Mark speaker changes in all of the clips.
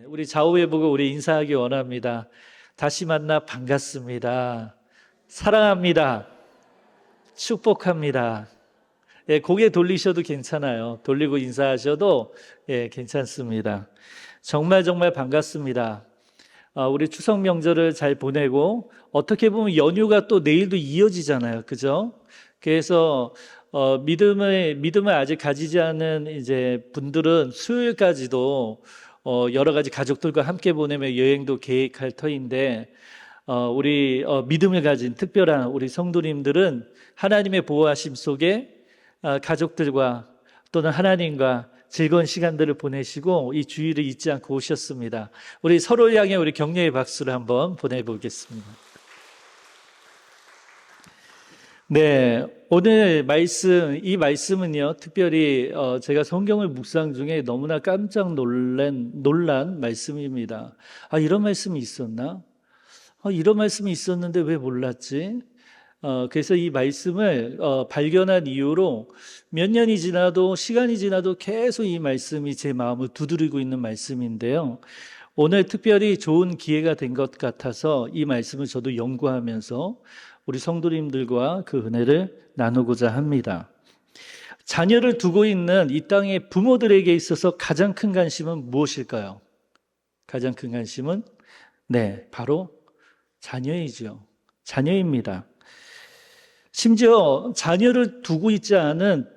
Speaker 1: 우리 좌우에 보고 우리 인사하기 원합니다. 다시 만나 반갑습니다. 사랑합니다. 축복합니다. 고개 돌리셔도 괜찮아요. 돌리고 인사하셔도 괜찮습니다. 정말 반갑습니다. 우리 추석 명절을 잘 보내고 어떻게 보면 연휴가 또 내일도 이어지잖아요. 그죠? 그래서 믿음을 아직 가지지 않은 이제 분들은 수요일까지도 여러 가지 가족들과 함께 보내며 여행도 계획할 터인데 우리 믿음을 가진 특별한 우리 성도님들은 하나님의 보호하심 속에 가족들과 또는 하나님과 즐거운 시간들을 보내시고 이 주일을 잊지 않고 오셨습니다. 우리 서로를 향해 우리 격려의 박수를 한번 보내보겠습니다. 네, 오늘 이 말씀은요, 특별히 제가 성경을 묵상 중에 너무나 깜짝 놀란 말씀입니다. 이런 말씀이 있었나? 이런 말씀이 있었는데 왜 몰랐지? 그래서 이 말씀을 발견한 이후로 몇 년이 지나도 시간이 지나도 계속 이 말씀이 제 마음을 두드리고 있는 말씀인데요. 오늘 특별히 좋은 기회가 된 것 같아서 이 말씀을 저도 연구하면서 우리 성도님들과 그 은혜를 나누고자 합니다. 자녀를 두고 있는 이 땅의 부모들에게 있어서 가장 큰 관심은 무엇일까요? 가장 큰 관심은 바로 자녀이죠. 자녀입니다. 심지어 자녀를 두고 있지 않은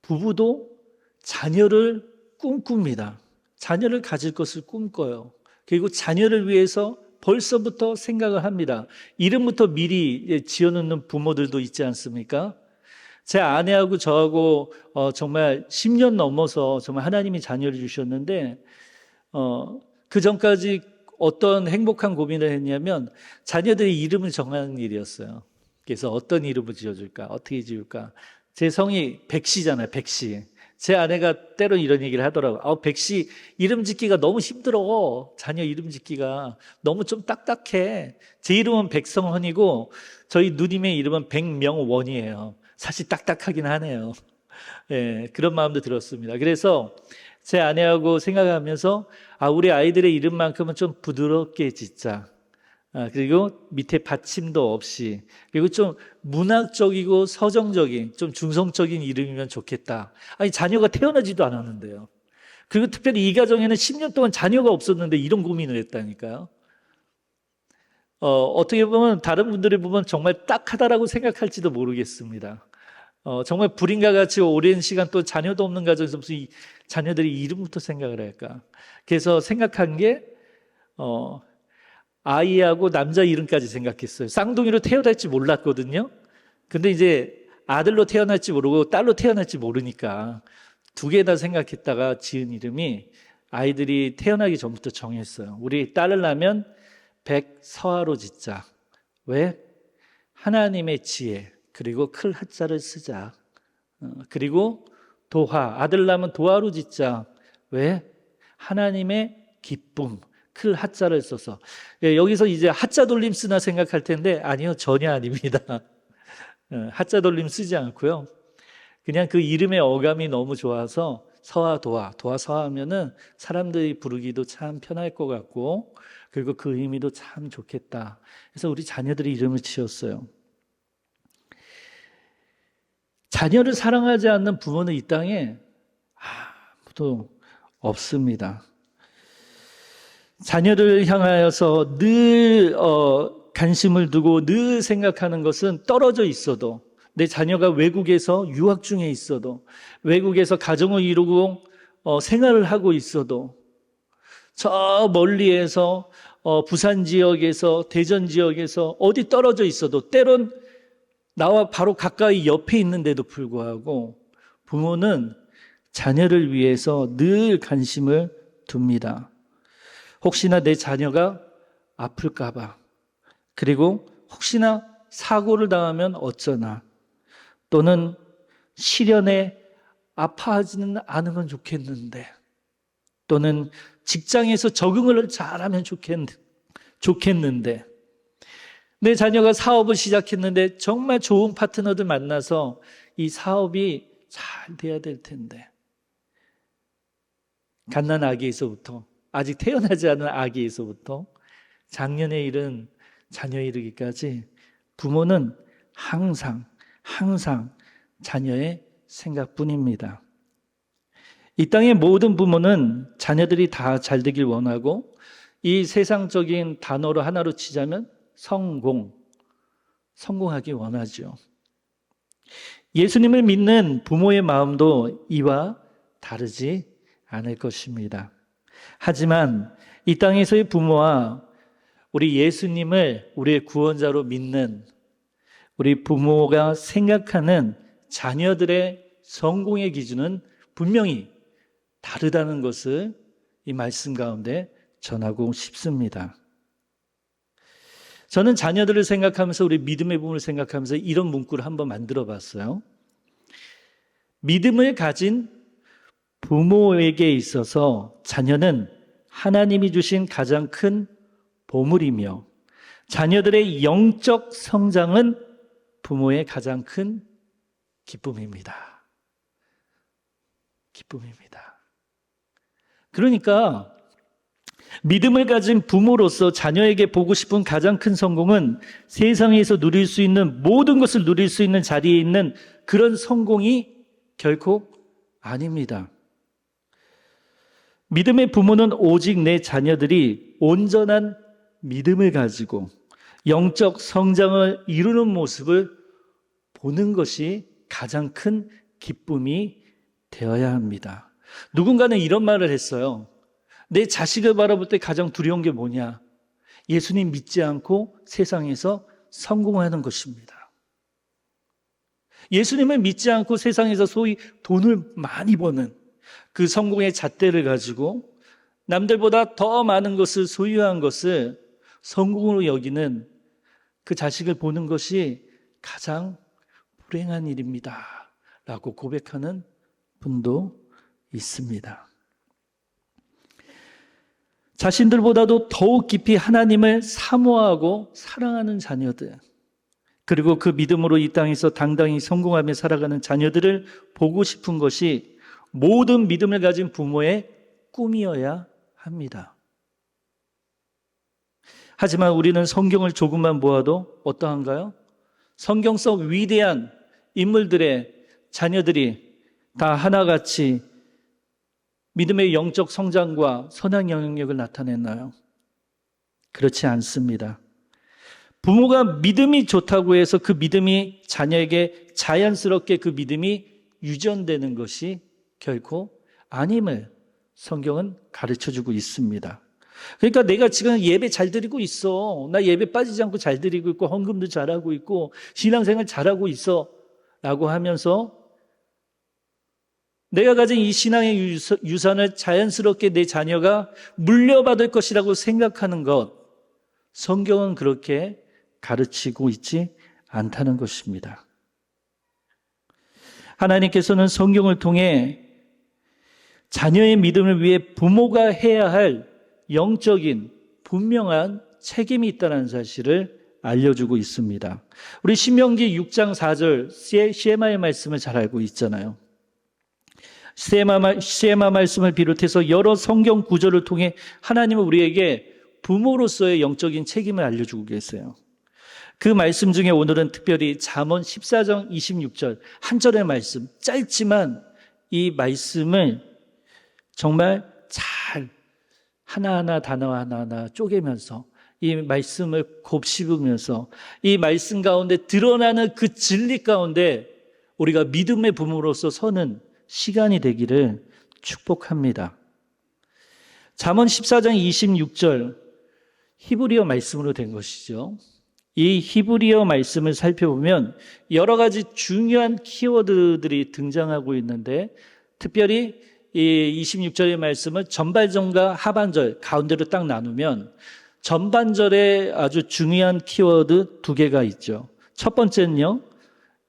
Speaker 1: 부부도 자녀를 꿈꿉니다. 자녀를 가질 것을 꿈꿔요. 그리고 자녀를 위해서 벌써부터 생각을 합니다. 이름부터 미리 지어놓는 부모들도 있지 않습니까? 제 아내하고 저하고 정말 10년 넘어서 정말 하나님이 자녀를 주셨는데 그 전까지 어떤 행복한 고민을 했냐면 자녀들의 이름을 정하는 일이었어요. 그래서 어떤 이름을 지어줄까? 어떻게 지을까? 제 성이 백씨잖아요. 백씨. 제 아내가 때론 이런 얘기를 하더라고요. 백씨 이름 짓기가 너무 힘들어. 자녀 이름 짓기가 너무 좀 딱딱해. 제 이름은 백성헌이고 저희 누님의 이름은 백명원이에요. 사실 딱딱하긴 하네요. 그런 마음도 들었습니다. 그래서 제 아내하고 생각하면서 우리 아이들의 이름만큼은 좀 부드럽게 짓자. 그리고 밑에 받침도 없이, 그리고 좀 문학적이고 서정적인, 좀 중성적인 이름이면 좋겠다. 자녀가 태어나지도 않았는데요. 그리고 특별히 이 가정에는 10년 동안 자녀가 없었는데 이런 고민을 했다니까요. 어떻게 보면 다른 분들이 보면 정말 딱하다라고 생각할지도 모르겠습니다. 정말 불임과 같이 오랜 시간 또 자녀도 없는 가정에서 무슨 이 자녀들이 이름부터 생각을 할까. 그래서 생각한 게 아이하고 남자 이름까지 생각했어요. 쌍둥이로 태어날지 몰랐거든요. 근데 이제 아들로 태어날지 모르고 딸로 태어날지 모르니까 두 개 다 생각했다가 지은 이름이 아이들이 태어나기 전부터 정했어요. 우리 딸을 낳으면 백서하로 짓자. 왜? 하나님의 지혜, 그리고 클 하자를 쓰자. 그리고 도하, 아들 낳으면 도하로 짓자. 왜? 하나님의 기쁨, 클 하자를 써서. 여기서 이제 하자 돌림 쓰나 생각할 텐데 아니요, 전혀 아닙니다. 하자 돌림 쓰지 않고요. 그냥 그 이름의 어감이 너무 좋아서 서하 도하, 도하 서하 하면은 사람들이 부르기도 참 편할 것 같고, 그리고 그 의미도 참 좋겠다. 그래서 우리 자녀들이 이름을 지었어요. 자녀를 사랑하지 않는 부모는 이 땅에 아무도 없습니다. 자녀를 향하여서 늘 관심을 두고 늘 생각하는 것은 떨어져 있어도, 내 자녀가 외국에서 유학 중에 있어도, 외국에서 가정을 이루고 생활을 하고 있어도, 저 멀리에서 부산 지역에서, 대전 지역에서 어디 떨어져 있어도, 때론 나와 바로 가까이 옆에 있는데도 불구하고 부모는 자녀를 위해서 늘 관심을 둡니다. 혹시나 내 자녀가 아플까 봐, 그리고 혹시나 사고를 당하면 어쩌나, 또는 시련에 아파하지는 않으면 좋겠는데, 또는 직장에서 적응을 잘하면 좋겠는데, 내 자녀가 사업을 시작했는데 정말 좋은 파트너들 만나서 이 사업이 잘 돼야 될 텐데, 갓난 아기에서부터, 아직 태어나지 않은 아기에서부터 장년에 이른 자녀에 이르기까지 부모는 항상 자녀의 생각뿐입니다. 이 땅의 모든 부모는 자녀들이 다 잘 되길 원하고, 이 세상적인 단어로 하나로 치자면 성공하기 원하죠. 예수님을 믿는 부모의 마음도 이와 다르지 않을 것입니다. 하지만 이 땅에서의 부모와 우리 예수님을 우리의 구원자로 믿는 우리 부모가 생각하는 자녀들의 성공의 기준은 분명히 다르다는 것을 이 말씀 가운데 전하고 싶습니다. 저는 자녀들을 생각하면서, 우리 믿음의 부분을 생각하면서 이런 문구를 한번 만들어 봤어요. 믿음을 가진 부모에게 있어서 자녀는 하나님이 주신 가장 큰 보물이며, 자녀들의 영적 성장은 부모의 가장 큰 기쁨입니다. 그러니까 믿음을 가진 부모로서 자녀에게 보고 싶은 가장 큰 성공은 세상에서 누릴 수 있는 모든 것을 누릴 수 있는 자리에 있는 그런 성공이 결코 아닙니다. 믿음의 부모는 오직 내 자녀들이 온전한 믿음을 가지고 영적 성장을 이루는 모습을 보는 것이 가장 큰 기쁨이 되어야 합니다. 누군가는 이런 말을 했어요. 내 자식을 바라볼 때 가장 두려운 게 뭐냐? 예수님 믿지 않고 세상에서 성공하는 것입니다. 예수님을 믿지 않고 세상에서 소위 돈을 많이 버는 그 성공의 잣대를 가지고 남들보다 더 많은 것을 소유한 것을 성공으로 여기는 그 자식을 보는 것이 가장 불행한 일입니다 라고 고백하는 분도 있습니다. 자신들보다도 더욱 깊이 하나님을 사모하고 사랑하는 자녀들, 그리고 그 믿음으로 이 땅에서 당당히 성공하며 살아가는 자녀들을 보고 싶은 것이 모든 믿음을 가진 부모의 꿈이어야 합니다. 하지만 우리는 성경을 조금만 보아도 어떠한가요? 성경 속 위대한 인물들의 자녀들이 다 하나같이 믿음의 영적 성장과 선한 영향력을 나타냈나요? 그렇지 않습니다. 부모가 믿음이 좋다고 해서 그 믿음이 자녀에게 자연스럽게 그 믿음이 유전되는 것이 결코 아님을 성경은 가르쳐주고 있습니다. 그러니까 내가 지금 예배 잘 드리고 있어. 나 예배 빠지지 않고 잘 드리고 있고 헌금도 잘하고 있고 신앙생활 잘하고 있어 라고 하면서 내가 가진 이 신앙의 유산을 자연스럽게 내 자녀가 물려받을 것이라고 생각하는 것, 성경은 그렇게 가르치고 있지 않다는 것입니다. 하나님께서는 성경을 통해 자녀의 믿음을 위해 부모가 해야 할 영적인 분명한 책임이 있다는 사실을 알려주고 있습니다. 우리 신명기 6장 4절 시에마의 말씀을 잘 알고 있잖아요. 시에마 말씀을 비롯해서 여러 성경 구절을 통해 하나님은 우리에게 부모로서의 영적인 책임을 알려주고 계세요. 그 말씀 중에 오늘은 특별히 잠언 14장 26절 한 절의 말씀, 짧지만 이 말씀을 정말 잘 하나하나 단어 하나하나 쪼개면서 이 말씀을 곱씹으면서 이 말씀 가운데 드러나는 그 진리 가운데 우리가 믿음의 부모로서 서는 시간이 되기를 축복합니다. 잠언 14장 26절 히브리어 말씀으로 된 것이죠. 이 히브리어 말씀을 살펴보면 여러 가지 중요한 키워드들이 등장하고 있는데, 특별히 이 26절의 말씀을 전반절과 하반절 가운데로 딱 나누면 전반절에 아주 중요한 키워드 두 개가 있죠. 첫 번째는요,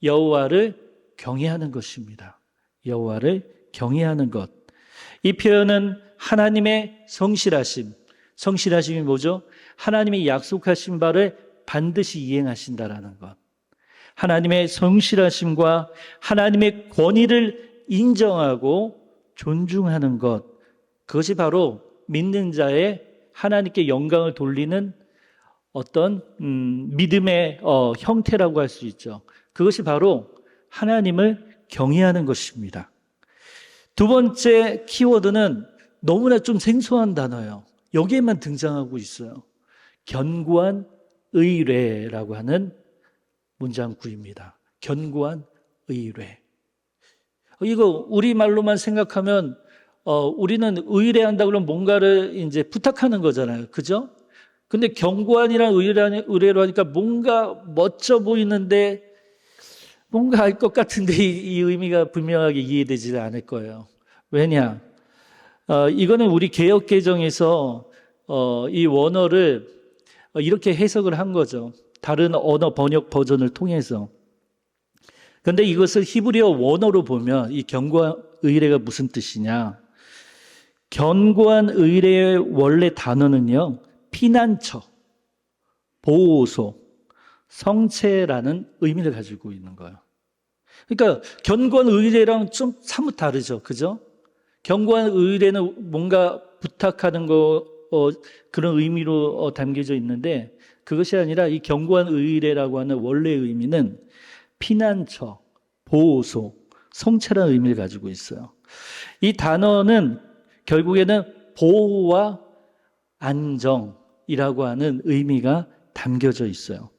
Speaker 1: 여호와를 경외하는 것입니다. 여호와를 경외하는 것. 이 표현은 하나님의 성실하심이 뭐죠? 하나님이 약속하신 바를 반드시 이행하신다라는 것. 하나님의 성실하심과 하나님의 권위를 인정하고 존중하는 것, 그것이 바로 믿는 자의 하나님께 영광을 돌리는 어떤 믿음의 형태라고 할 수 있죠. 그것이 바로 하나님을 경외하는 것입니다. 두 번째 키워드는 너무나 좀 생소한 단어예요. 여기에만 등장하고 있어요. 견고한 의뢰라고 하는 문장구입니다. 견고한 의뢰. 이거 우리말로만 생각하면 우리는 의뢰한다 그러면 뭔가를 이제 부탁하는 거잖아요. 그죠? 근데 견고한이란 의뢰로 하니까 뭔가 멋져 보이는데 뭔가 알 것 같은데 이 의미가 분명하게 이해되지 않을 거예요. 왜냐? 이거는 우리 개역개정에서 이 원어를 이렇게 해석을 한 거죠. 다른 언어 번역 버전을 통해서. 그런데 이것을 히브리어 원어로 보면 이 견고한 의뢰가 무슨 뜻이냐? 견고한 의뢰의 원래 단어는요, 피난처, 보호소, 성체라는 의미를 가지고 있는 거예요. 그러니까 견고한 의뢰랑 좀 사뭇 다르죠. 그죠? 견고한 의뢰는 뭔가 부탁하는 거 그런 의미로 담겨져 있는데 그것이 아니라 이 견고한 의뢰라고 하는 원래의 의미는 피난처, 보호소, 성체라는 의미를 가지고 있어요. 이 단어는 결국에는 보호와 안정이라고 하는 의미가 담겨져 있어요.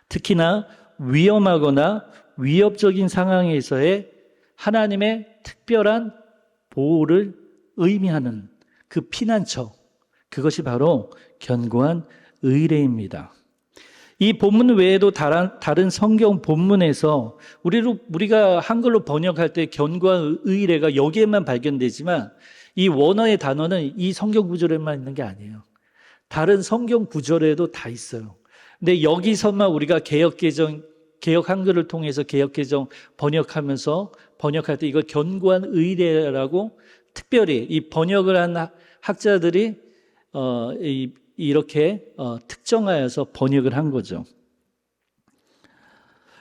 Speaker 1: 특히나 위험하거나 위협적인 상황에서의 하나님의 특별한 보호를 의미하는 그 피난처, 그것이 바로 견고한 의뢰입니다. 이 본문 외에도 다른 성경 본문에서 우리가 한글로 번역할 때 견고한 의뢰가 여기에만 발견되지만 이 원어의 단어는 이 성경 구절에만 있는 게 아니에요. 다른 성경 구절에도 다 있어요. 근데 여기서만 우리가 개역 한글을 통해서 개역개정 번역하면서 번역할 때 이걸 견고한 의뢰라고 특별히 이 번역을 한 학자들이 이렇게 특정하여서 번역을 한 거죠.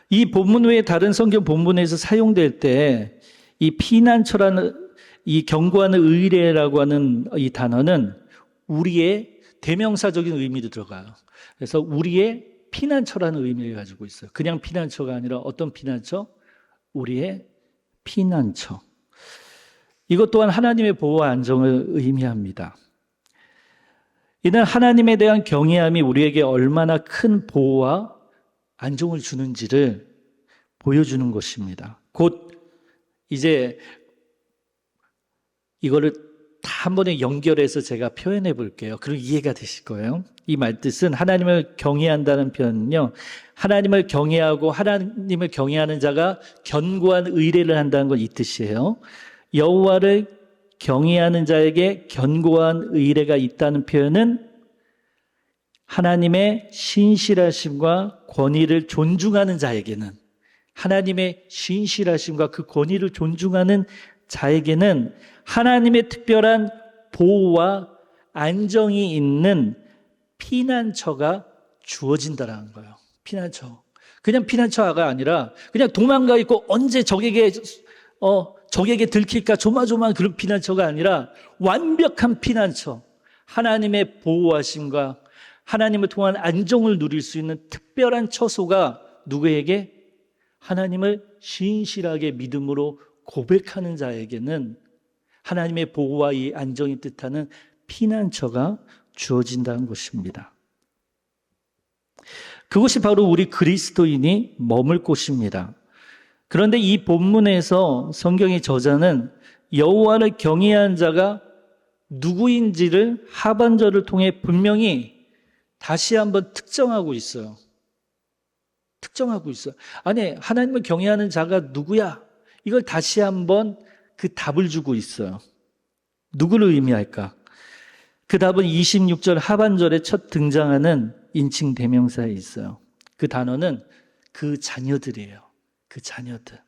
Speaker 1: 이 본문 외에 다른 성경 본문에서 사용될 때 이 피난처라는 이 견고한 의뢰라고 하는 이 단어는 우리의 대명사적인 의미도 들어가요. 그래서 우리의 피난처라는 의미를 가지고 있어요. 그냥 피난처가 아니라 어떤 피난처? 우리의 피난처. 이것 또한 하나님의 보호와 안정을 의미합니다. 이는 하나님에 대한 경외함이 우리에게 얼마나 큰 보호와 안정을 주는지를 보여주는 것입니다. 곧 이제 이거를 다 한 번에 연결해서 제가 표현해 볼게요. 그럼 이해가 되실 거예요. 이 말뜻은 하나님을 경외한다는 표현은요, 하나님을 경외하고 하나님을 경외하는 자가 견고한 의뢰를 한다는 건 이 뜻이에요. 여호와를 경외하는 자에게 견고한 의뢰가 있다는 표현은 하나님의 신실하심과 권위를 존중하는 자에게는, 하나님의 신실하심과 그 권위를 존중하는 자에게는 하나님의 특별한 보호와 안정이 있는 피난처가 주어진다는 거예요. 피난처. 그냥 피난처가 아니라 그냥 도망가 있고 언제 적에게 들킬까 조마조마한 그런 피난처가 아니라 완벽한 피난처. 하나님의 보호하심과 하나님을 통한 안정을 누릴 수 있는 특별한 처소가 누구에게? 하나님을 신실하게 믿음으로 고백하는 자에게는 하나님의 보호와 이 안정이 뜻하는 피난처가 주어진다는 것입니다. 그것이 바로 우리 그리스도인이 머물 곳입니다. 그런데 이 본문에서 성경의 저자는 여호와를 경외한 자가 누구인지를 하반절을 통해 분명히 다시 한번 특정하고 있어요. 특정하고 있어요. 아니, 하나님을 경외하는 자가 누구야? 이걸 다시 한번 그 답을 주고 있어요. 누구를 의미할까? 그 답은 26절 하반절에 첫 등장하는 인칭 대명사에 있어요. 그 단어는 그 자녀들이에요. 그 자녀들.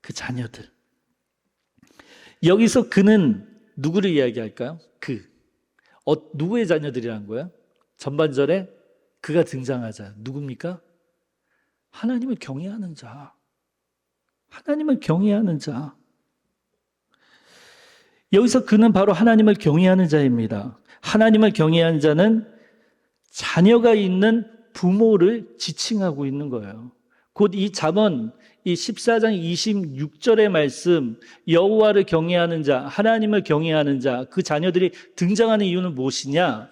Speaker 1: 그 자녀들. 여기서 그는 누구를 이야기할까요? 누구의 자녀들이라는 거야? 전반절에 그가 등장하자. 누굽니까? 하나님을 경외하는 자. 하나님을 경외하는 자. 여기서 그는 바로 하나님을 경외하는 자입니다. 하나님을 경외하는 자는 자녀가 있는 부모를 지칭하고 있는 거예요. 곧 이 잠언 이 14장 26절의 말씀, 여호와를 경외하는 자, 하나님을 경외하는 자, 그 자녀들이 등장하는 이유는 무엇이냐?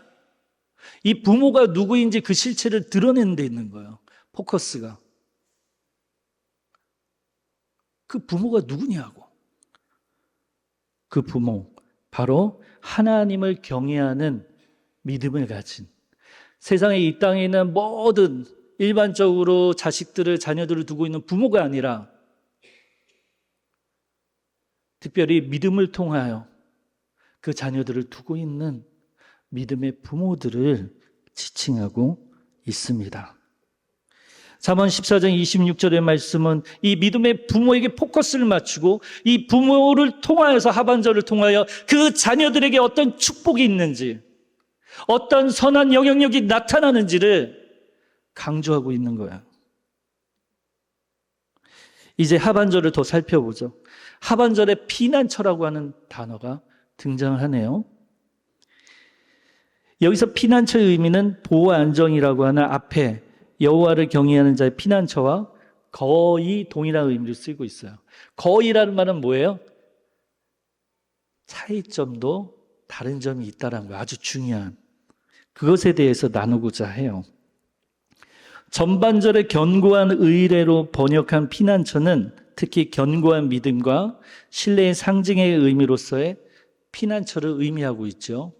Speaker 1: 이 부모가 누구인지 그 실체를 드러내는 데 있는 거예요. 포커스가. 그 부모가 누구냐고. 그 부모, 바로 하나님을 경외하는 믿음을 가진, 세상에 이 땅에 있는 모든 일반적으로 자식들을, 자녀들을 두고 있는 부모가 아니라 특별히 믿음을 통하여 그 자녀들을 두고 있는 믿음의 부모들을 지칭하고 있습니다. 잠언 14장 26절의 말씀은 이 믿음의 부모에게 포커스를 맞추고 이 부모를 통하여서, 하반절을 통하여 그 자녀들에게 어떤 축복이 있는지, 어떤 선한 영향력이 나타나는지를 강조하고 있는 거야. 이제 하반절을 더 살펴보죠. 하반절에 피난처라고 하는 단어가 등장하네요. 여기서 피난처의 의미는 보호 안정이라고 하는 앞에 여호와를 경외하는 자의 피난처와 거의 동일한 의미를 쓰고 있어요. 거의라는 말은 뭐예요? 차이점도 다른 점이 있다는 거예요. 아주 중요한. 그것에 대해서 나누고자 해요. 전반절의 견고한 의뢰로 번역한 피난처는 특히 견고한 믿음과 신뢰의 상징의 의미로서의 피난처를 의미하고 있죠.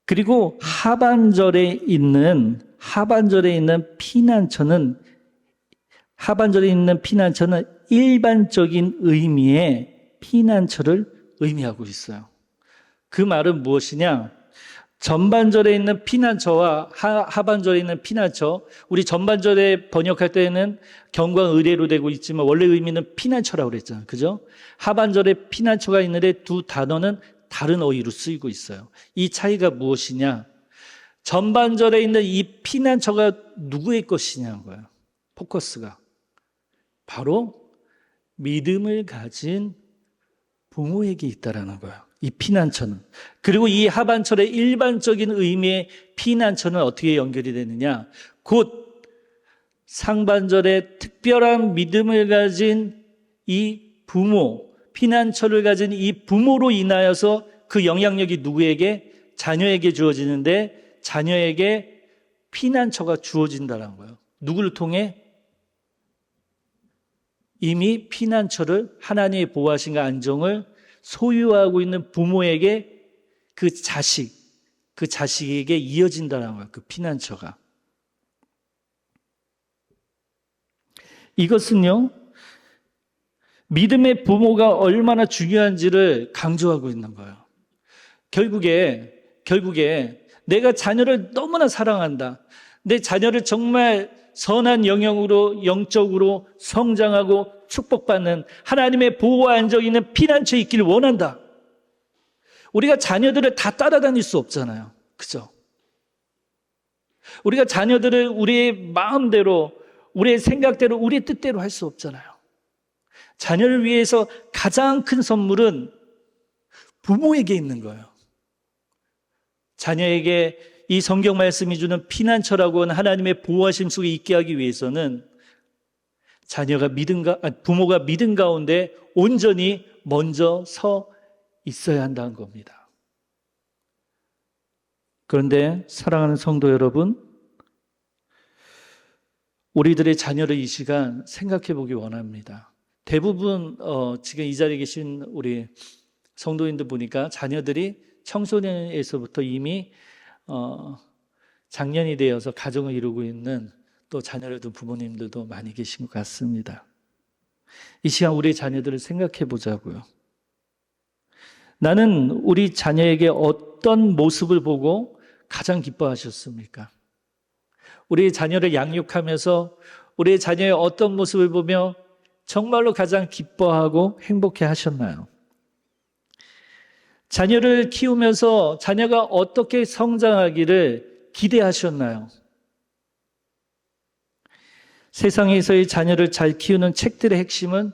Speaker 1: 그리고 하반절에 있는 피난처는 일반적인 의미의 피난처를 의미하고 있어요. 그 말은 무엇이냐? 전반절에 있는 피난처와 하반절에 있는 피난처, 우리 전반절에 번역할 때는 견고한 의뢰로 되고 있지만 원래 의미는 피난처라고 그랬잖아요. 그죠? 하반절에 피난처가 있는데 두 단어는 다른 어휘로 쓰이고 있어요. 이 차이가 무엇이냐? 전반절에 있는 이 피난처가 누구의 것이냐는 거예요. 포커스가. 바로 믿음을 가진 부모에게 있다라는 거예요. 이 피난처는. 그리고 이 하반절의 일반적인 의미의 피난처는 어떻게 연결이 되느냐? 곧 상반절에 특별한 믿음을 가진 이 부모, 피난처를 가진 이 부모로 인하여서 그 영향력이 누구에게? 자녀에게 주어지는데 자녀에게 피난처가 주어진다는 거예요. 누구를 통해? 이미 피난처를, 하나님의 보호하심과 안정을 소유하고 있는 부모에게 그 자식에게 이어진다는 거예요. 그 피난처가. 이것은요, 믿음의 부모가 얼마나 중요한지를 강조하고 있는 거예요. 결국에 내가 자녀를 너무나 사랑한다. 내 자녀를 정말 선한 영향으로, 영적으로 성장하고 축복받는 하나님의 보호와 안정이 있는 피난처에 있기를 원한다. 우리가 자녀들을 다 따라다닐 수 없잖아요. 그죠? 우리가 자녀들을 우리의 마음대로, 우리의 생각대로, 우리의 뜻대로 할 수 없잖아요. 자녀를 위해서 가장 큰 선물은 부모에게 있는 거예요. 자녀에게 이 성경 말씀이 주는 피난처라고 하는 하나님의 보호하심 속에 있게 하기 위해서는 부모가 믿음 가운데 온전히 먼저 서 있어야 한다는 겁니다. 그런데 사랑하는 성도 여러분, 우리들의 자녀를 이 시간 생각해 보기 원합니다. 대부분 지금 이 자리에 계신 우리 성도님들 보니까 자녀들이 청소년에서부터 이미 장년이 되어서 가정을 이루고 있는 또 자녀를 둔 부모님들도 많이 계신 것 같습니다. 이 시간 우리 자녀들을 생각해 보자고요. 나는 우리 자녀에게 어떤 모습을 보고 가장 기뻐하셨습니까? 우리 자녀를 양육하면서 우리 자녀의 어떤 모습을 보며 정말로 가장 기뻐하고 행복해 하셨나요? 자녀를 키우면서 자녀가 어떻게 성장하기를 기대하셨나요? 세상에서의 자녀를 잘 키우는 책들의 핵심은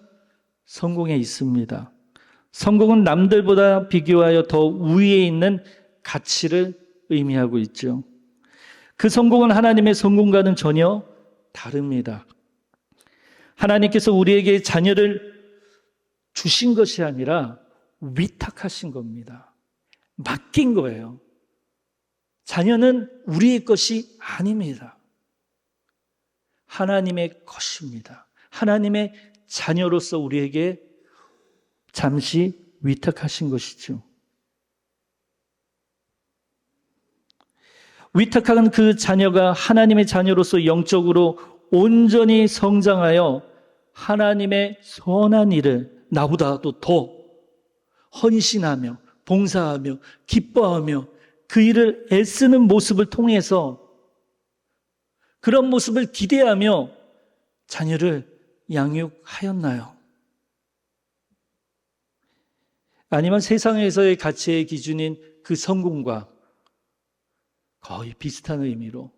Speaker 1: 성공에 있습니다. 성공은 남들보다 비교하여 더 우위에 있는 가치를 의미하고 있죠. 그 성공은 하나님의 성공과는 전혀 다릅니다. 하나님께서 우리에게 자녀를 주신 것이 아니라 위탁하신 겁니다. 맡긴 거예요. 자녀는 우리의 것이 아닙니다. 하나님의 것입니다. 하나님의 자녀로서 우리에게 잠시 위탁하신 것이죠. 위탁한 그 자녀가 하나님의 자녀로서 영적으로 온전히 성장하여 하나님의 선한 일을 나보다도 더 헌신하며 봉사하며 기뻐하며 그 일을 애쓰는 모습을 통해서 그런 모습을 기대하며 자녀를 양육하였나요? 아니면 세상에서의 가치의 기준인 그 성공과 거의 비슷한 의미로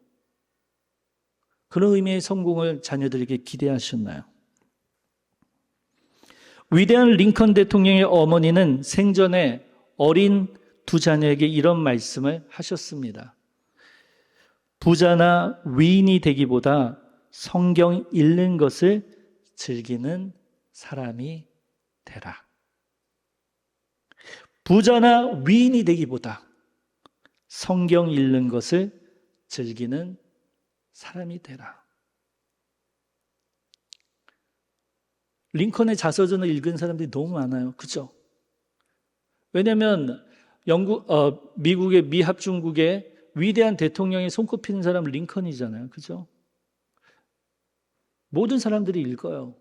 Speaker 1: 그런 의미의 성공을 자녀들에게 기대하셨나요? 위대한 링컨 대통령의 어머니는 생전에 어린 두 자녀에게 이런 말씀을 하셨습니다. 부자나 위인이 되기보다 성경 읽는 것을 즐기는 사람이 되라. 부자나 위인이 되기보다 성경 읽는 것을 즐기는 사람이 되라. 링컨의 자서전을 읽은 사람들이 너무 많아요. 그죠? 왜냐하면 미국의 미합중국의 위대한 대통령이 손꼽히는 사람은 링컨이잖아요. 그죠? 모든 사람들이 읽어요.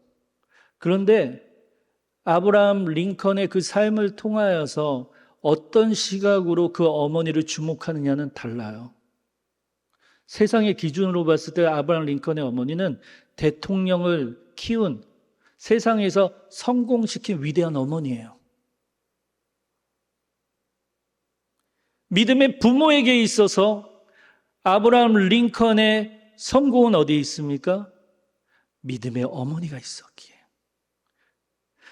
Speaker 1: 그런데 아브라함 링컨의 그 삶을 통하여서 어떤 시각으로 그 어머니를 주목하느냐는 달라요. 세상의 기준으로 봤을 때 아브라함 링컨의 어머니는 대통령을 키운 세상에서 성공시킨 위대한 어머니예요. 믿음의 부모에게 있어서 아브라함 링컨의 성공은 어디에 있습니까? 믿음의 어머니가 있었기에.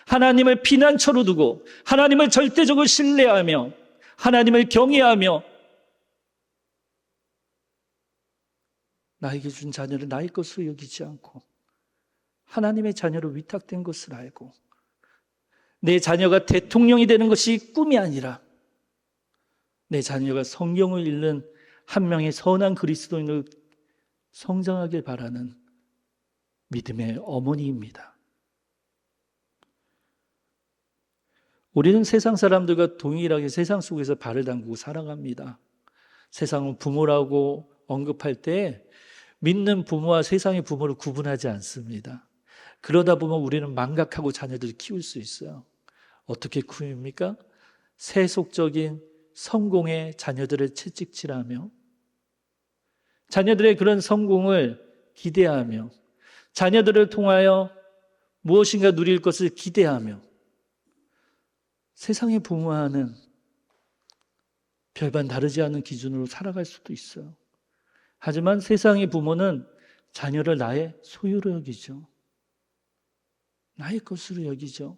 Speaker 1: 하나님을 피난처로 두고 하나님을 절대적으로 신뢰하며 하나님을 경외하며 나에게 준 자녀를 나의 것으로 여기지 않고 하나님의 자녀로 위탁된 것을 알고 내 자녀가 대통령이 되는 것이 꿈이 아니라 내 자녀가 성경을 읽는 한 명의 선한 그리스도인으로 성장하길 바라는 믿음의 어머니입니다. 우리는 세상 사람들과 동일하게 세상 속에서 발을 담그고 살아갑니다. 세상은 부모라고 언급할 때 믿는 부모와 세상의 부모를 구분하지 않습니다. 그러다 보면 우리는 망각하고 자녀들을 키울 수 있어요. 어떻게 키웁니까? 세속적인 성공의 자녀들을 채찍질하며 자녀들의 그런 성공을 기대하며 자녀들을 통하여 무엇인가 누릴 것을 기대하며 세상의 부모와는 별반 다르지 않은 기준으로 살아갈 수도 있어요. 하지만 세상의 부모는 자녀를 나의 소유로 여기죠. 나의 것으로 여기죠.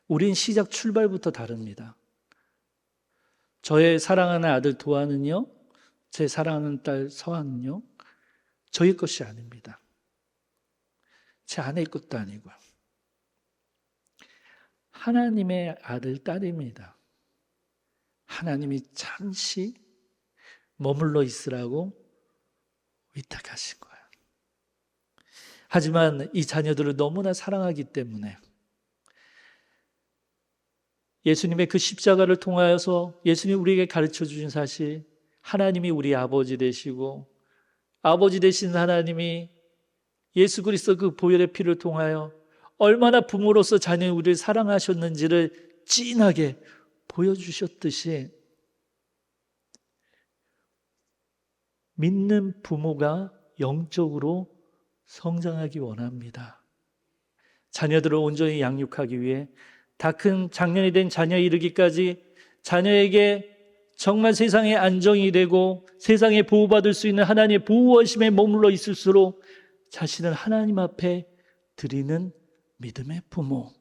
Speaker 1: 우린 시작 출발부터 다릅니다. 저의 사랑하는 아들 도아는요, 제 사랑하는 딸 서아는요, 저의 것이 아닙니다. 제 아내의 것도 아니고요. 하나님의 아들, 딸입니다. 하나님이 잠시 머물러 있으라고 위탁하신 거예요. 하지만 이 자녀들을 너무나 사랑하기 때문에 예수님의 그 십자가를 통하여서 예수님이 우리에게 가르쳐 주신 사실, 하나님이 우리 아버지 되시고 아버지 되신 하나님이 예수 그리스도 그 보혈의 피를 통하여 얼마나 부모로서 자녀 우리를 사랑하셨는지를 진하게 보여주셨듯이 믿는 부모가 영적으로 성장하기 원합니다. 자녀들을 온전히 양육하기 위해 다 큰 장년이 된 자녀에 이르기까지 자녀에게 정말 세상에 안정이 되고 세상에 보호받을 수 있는 하나님의 보호하심에 머물러 있을수록 자신을 하나님 앞에 드리는 믿음의 부모.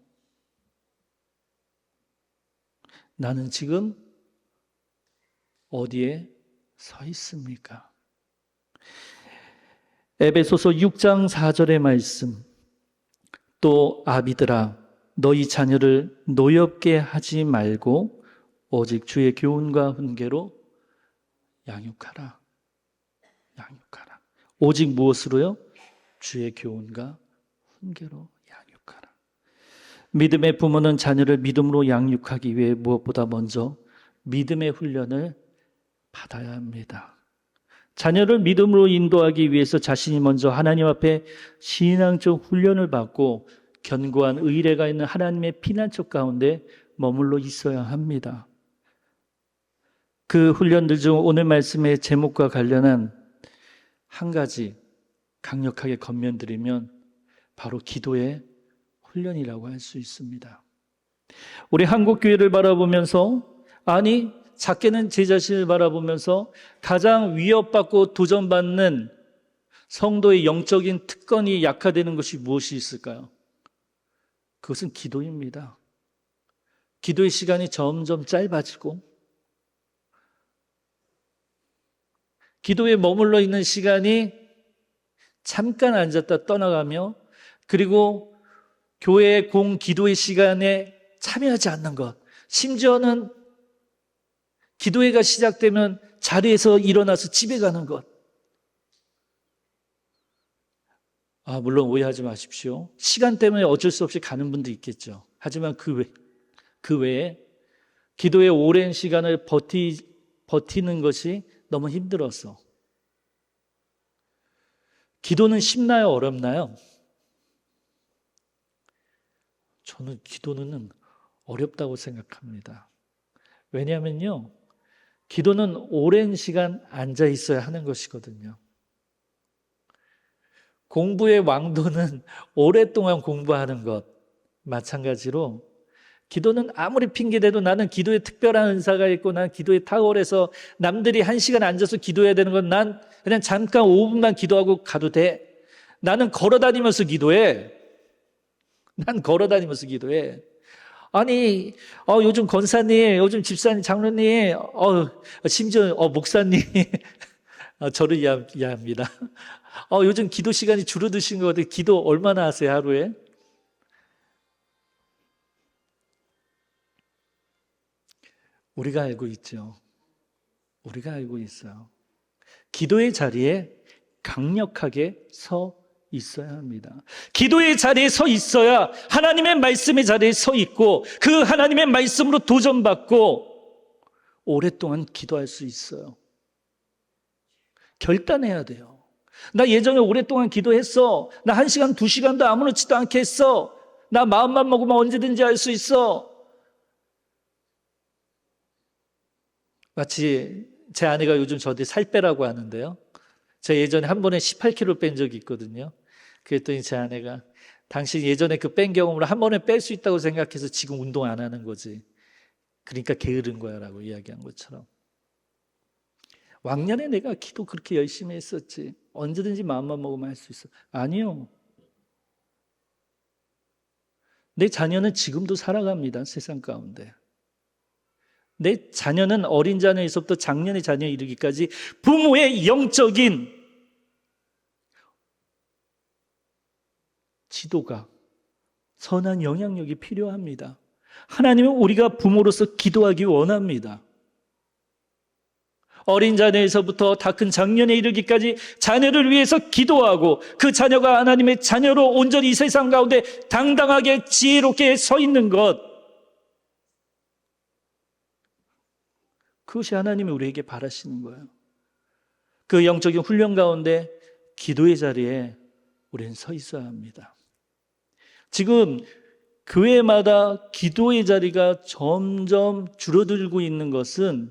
Speaker 1: 나는 지금 어디에 서 있습니까? 에베소서 6장 4절의 말씀. 또 아비들아 너희 자녀를 노엽게 하지 말고 오직 주의 교훈과 훈계로 양육하라. 양육하라. 오직 무엇으로요? 주의 교훈과 훈계로 양육하라. 믿음의 부모는 자녀를 믿음으로 양육하기 위해 무엇보다 먼저 믿음의 훈련을 받아야 합니다. 자녀를 믿음으로 인도하기 위해서 자신이 먼저 하나님 앞에 신앙적 훈련을 받고 견고한 의뢰가 있는 하나님의 피난처 가운데 머물러 있어야 합니다. 그 훈련들 중 오늘 말씀의 제목과 관련한 한 가지 강력하게 권면드리면 바로 기도의 훈련이라고 할 수 있습니다. 우리 한국교회를 바라보면서, 아니 작게는 제 자신을 바라보면서 가장 위협받고 도전받는 성도의 영적인 특권이 약화되는 것이 무엇이 있을까요? 그것은 기도입니다. 기도의 시간이 점점 짧아지고 기도에 머물러 있는 시간이 잠깐 앉았다 떠나가며, 그리고 교회의 기도의 시간에 참여하지 않는 것, 심지어는 기도회가 시작되면 자리에서 일어나서 집에 가는 것. 물론 오해하지 마십시오. 시간 때문에 어쩔 수 없이 가는 분도 있겠죠. 하지만 그 외에 기도의 오랜 시간을 버티는 것이 너무 힘들어서. 기도는 쉽나요? 어렵나요? 저는 기도는 어렵다고 생각합니다. 왜냐하면요, 기도는 오랜 시간 앉아 있어야 하는 것이거든요. 공부의 왕도는 오랫동안 공부하는 것, 마찬가지로 기도는 아무리 핑계대도 나는 기도에 특별한 은사가 있고 난 기도에 탁월해서 남들이 1시간 앉아서 기도해야 되는 건 난 그냥 잠깐 5분만 기도하고 가도 돼. 나는 걸어다니면서 기도해. 난 걸어다니면서 기도해. 아니, 요즘 권사님, 요즘 집사님, 장로님, 심지어 목사님, 저를 이해합니다. 요즘 기도 시간이 줄어드신 것 같아요. 기도 얼마나 하세요, 하루에? 우리가 알고 있죠. 우리가 알고 있어요. 기도의 자리에 강력하게 서 있어야 합니다. 기도의 자리에 서 있어야 하나님의 말씀의 자리에 서 있고 그 하나님의 말씀으로 도전받고 오랫동안 기도할 수 있어요. 결단해야 돼요. 나 예전에 오랫동안 기도했어. 나 1시간, 2시간도 아무렇지도 않게 했어. 나 마음만 먹으면 언제든지 할 수 있어. 마치 제 아내가 요즘 저한테 살 빼라고 하는데요. 제가 예전에 한 번에 18kg 뺀 적이 있거든요. 그랬더니 제 아내가 당신 예전에 그 뺀 경험으로 한 번에 뺄 수 있다고 생각해서 지금 운동 안 하는 거지. 그러니까 게으른 거야 라고 이야기한 것처럼. 왕년에 내가 기도 그렇게 열심히 했었지. 언제든지 마음만 먹으면 할 수 있어. 아니요. 내 자녀는 지금도 살아갑니다. 세상 가운데. 내 자녀는 어린 자녀에서부터 장년의 자녀에 이르기까지 부모의 영적인 지도가, 선한 영향력이 필요합니다. 하나님은 우리가 부모로서 기도하기 원합니다. 어린 자녀에서부터 다 큰 장년에 이르기까지 자녀를 위해서 기도하고 그 자녀가 하나님의 자녀로 온전히 이 세상 가운데 당당하게 지혜롭게 서 있는 것, 그것이 하나님이 우리에게 바라시는 거예요. 그 영적인 훈련 가운데 기도의 자리에 우리는 서 있어야 합니다. 지금 교회마다 기도의 자리가 점점 줄어들고 있는 것은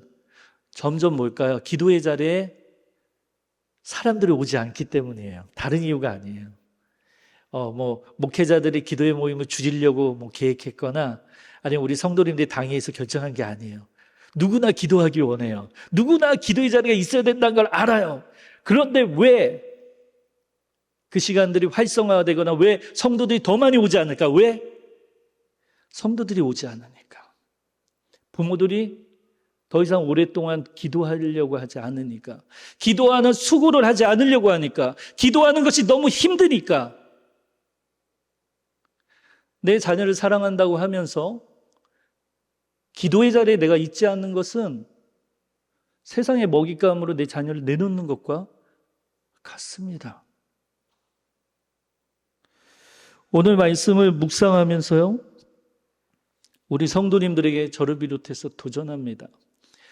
Speaker 1: 점점 뭘까요? 기도의 자리에 사람들이 오지 않기 때문이에요. 다른 이유가 아니에요. 목회자들이 기도의 모임을 줄이려고 계획했거나 아니면 우리 성도님들이 당회에서 결정한 게 아니에요. 누구나 기도하기 원해요. 누구나 기도의 자리가 있어야 된다는 걸 알아요. 그런데 왜 그 시간들이 활성화되거나 왜 성도들이 더 많이 오지 않을까? 왜? 성도들이 오지 않으니까. 부모들이 더 이상 오랫동안 기도하려고 하지 않으니까. 기도하는 수고를 하지 않으려고 하니까. 기도하는 것이 너무 힘드니까. 내 자녀를 사랑한다고 하면서 기도의 자리에 내가 있지 않는 것은 세상의 먹잇감으로 내 자녀를 내놓는 것과 같습니다. 오늘 말씀을 묵상하면서요, 우리 성도님들에게 저를 비롯해서 도전합니다.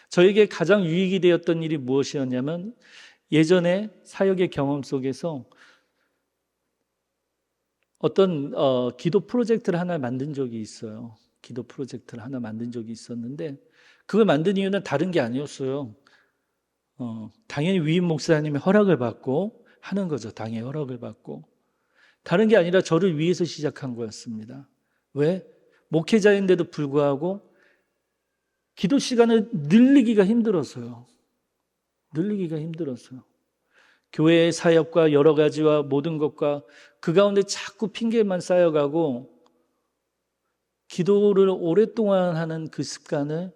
Speaker 1: 저에게 가장 유익이 되었던 일이 무엇이었냐면 예전에 사역의 경험 속에서 어떤 기도 프로젝트를 하나 만든 적이 있어요. 기도 프로젝트를 하나 만든 적이 있었는데 그걸 만든 이유는 다른 게 아니었어요. 당연히 위임 목사님의 허락을 받고 하는 거죠. 당연히 허락을 받고. 다른 게 아니라 저를 위해서 시작한 거였습니다. 왜? 목회자인데도 불구하고 기도 시간을 늘리기가 힘들어서요. 늘리기가 힘들어서요. 교회의 사역과 여러 가지와 모든 것과 그 가운데 자꾸 핑계만 쌓여가고 기도를 오랫동안 하는 그 습관을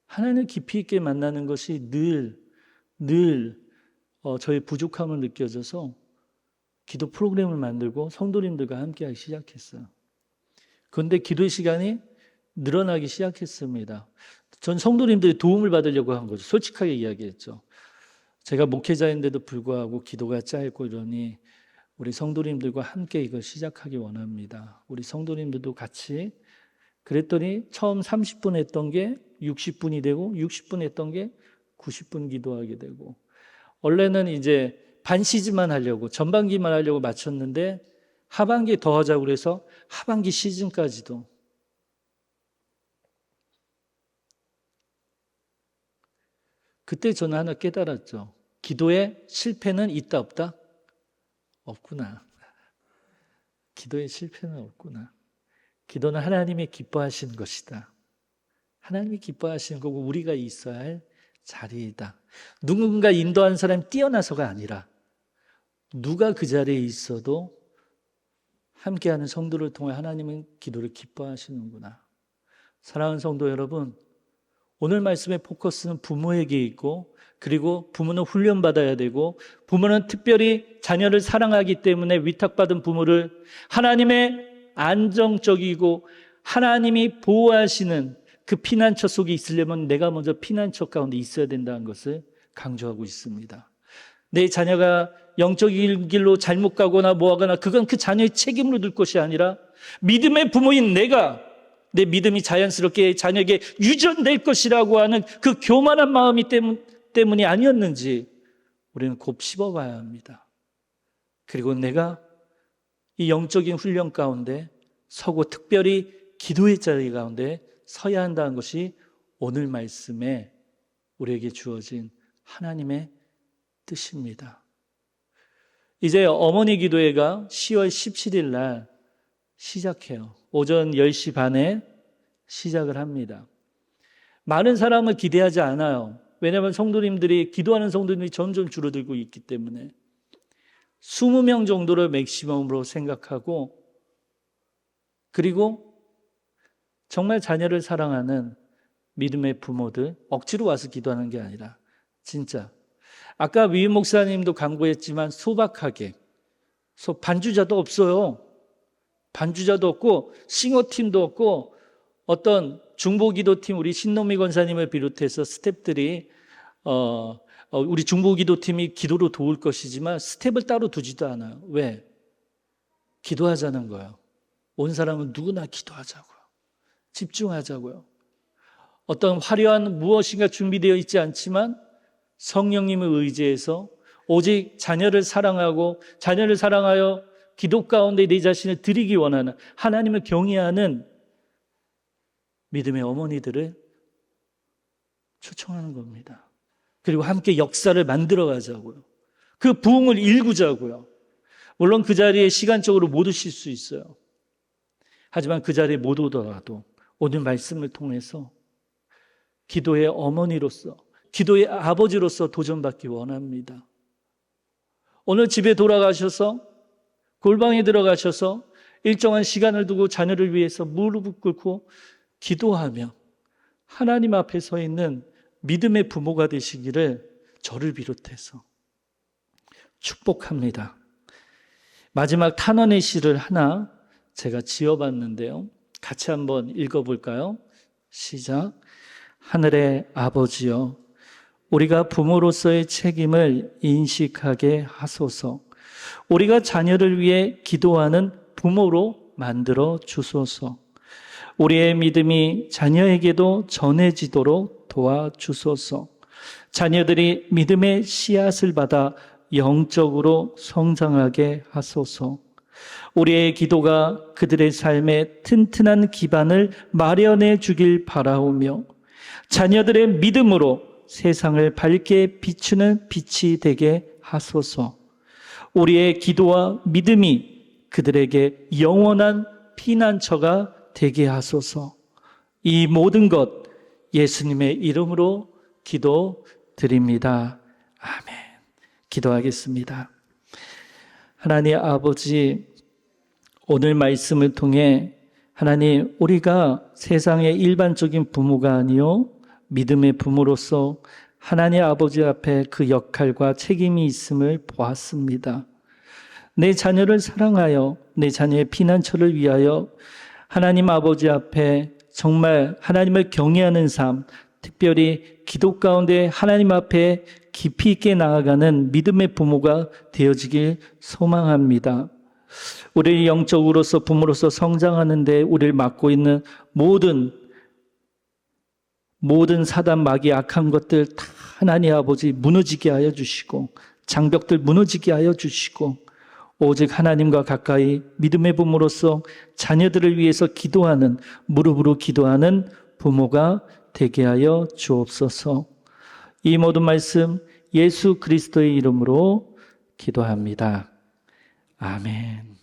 Speaker 1: 하나님을 깊이 있게 만나는 것이 늘 저의 부족함을 느껴져서 기도 프로그램을 만들고 성도님들과 함께하기 시작했어요. 그런데 기도의 시간이 늘어나기 시작했습니다. 전 성도님들의 도움을 받으려고 한 거죠. 솔직하게 이야기했죠. 제가 목회자인데도 불구하고 기도가 짧고 이러니 우리 성도님들과 함께 이걸 시작하기 원합니다. 우리 성도님들도 같이. 그랬더니 처음 30분 했던 게 60분이 되고 60분 했던 게 90분 기도하게 되고, 원래는 이제 반 시즌만 하려고, 전반기만 하려고 맞췄는데 하반기에 더 하자고 그래서 하반기 시즌까지도. 그때 저는 하나 깨달았죠. 기도에 실패는 있다 없다? 없구나. 기도에 실패는 없구나. 기도는 하나님이 기뻐하시는 것이다. 하나님이 기뻐하시는 거고 우리가 있어야 할 자리이다. 누군가 인도한 사람이 뛰어나서가 아니라 누가 그 자리에 있어도 함께하는 성도를 통해 하나님은 기도를 기뻐하시는구나. 사랑하는 성도 여러분, 오늘 말씀의 포커스는 부모에게 있고, 그리고 부모는 훈련받아야 되고, 부모는 특별히 자녀를 사랑하기 때문에 위탁받은 부모를 하나님의 안정적이고 하나님이 보호하시는 그 피난처 속에 있으려면 내가 먼저 피난처 가운데 있어야 된다는 것을 강조하고 있습니다. 내 자녀가 영적인 길로 잘못 가거나 뭐하거나 그건 그 자녀의 책임으로 둘 것이 아니라 믿음의 부모인 내가 내 믿음이 자연스럽게 자녀에게 유전될 것이라고 하는 그 교만한 마음이 때문이 아니었는지 우리는 곱씹어 봐야 합니다. 그리고 내가 이 영적인 훈련 가운데 서고 특별히 기도의 자리 가운데 서야 한다는 것이 오늘 말씀에 우리에게 주어진 하나님의 뜻입니다. 이제 어머니 기도회가 10월 17일 날 시작해요. 오전 10시 반에 시작을 합니다. 많은 사람을 기대하지 않아요. 왜냐하면 성도님들이, 기도하는 성도님이 점점 줄어들고 있기 때문에 20명 정도를 맥시멈으로 생각하고, 그리고 정말 자녀를 사랑하는 믿음의 부모들, 억지로 와서 기도하는 게 아니라 진짜 아까 위임 목사님도 강구했지만 소박하게, 반주자도 없어요. 반주자도 없고 싱어팀도 없고 어떤 중보기도팀, 우리 신노미 권사님을 비롯해서 스태프들이 우리 중보기도팀이 기도로 도울 것이지만 스텝을 따로 두지도 않아요. 왜? 기도하자는 거예요. 온 사람은 누구나 기도하자고요. 집중하자고요. 어떤 화려한 무엇인가 준비되어 있지 않지만 성령님을 의지해서 오직 자녀를 사랑하고 자녀를 사랑하여 기도 가운데 내 자신을 드리기 원하는, 하나님을 경외하는 믿음의 어머니들을 초청하는 겁니다. 그리고 함께 역사를 만들어 가자고요. 그 부흥을 일구자고요. 물론 그 자리에 시간적으로 못 오실 수 있어요. 하지만 그 자리에 못 오더라도 오늘 말씀을 통해서 기도의 어머니로서, 기도의 아버지로서 도전받기 원합니다. 오늘 집에 돌아가셔서 골방에 들어가셔서 일정한 시간을 두고 자녀를 위해서 무릎을 꿇고 기도하며 하나님 앞에 서 있는 믿음의 부모가 되시기를 저를 비롯해서 축복합니다. 마지막 탄원의 시를 하나 제가 지어봤는데요. 같이 한번 읽어볼까요? 시작. 하늘의 아버지여, 우리가 부모로서의 책임을 인식하게 하소서. 우리가 자녀를 위해 기도하는 부모로 만들어 주소서. 우리의 믿음이 자녀에게도 전해지도록 도와주소서. 자녀들이 믿음의 씨앗을 받아 영적으로 성장하게 하소서. 우리의 기도가 그들의 삶에 튼튼한 기반을 마련해 주길 바라오며 자녀들의 믿음으로 세상을 밝게 비추는 빛이 되게 하소서. 우리의 기도와 믿음이 그들에게 영원한 피난처가 되게 하소서. 이 모든 것 예수님의 이름으로 기도드립니다. 아멘. 기도하겠습니다. 하나님 아버지, 오늘 말씀을 통해 하나님, 우리가 세상의 일반적인 부모가 아니요 믿음의 부모로서 하나님 아버지 앞에 그 역할과 책임이 있음을 보았습니다. 내 자녀를 사랑하여 내 자녀의 피난처를 위하여 하나님 아버지 앞에 정말 하나님을 경외하는 삶, 특별히 기도 가운데 하나님 앞에 깊이 있게 나아가는 믿음의 부모가 되어지길 소망합니다. 우리 영적으로서 부모로서 성장하는데 우리를 맡고 있는 모든 사단 마귀의 악한 것들 다 하나님 아버지 무너지게 하여 주시고 장벽들 무너지게 하여 주시고 오직 하나님과 가까이 믿음의 부모로서 자녀들을 위해서 기도하는, 무릎으로 기도하는 부모가 되게 하여 주옵소서. 이 모든 말씀 예수 그리스도의 이름으로 기도합니다. 아멘.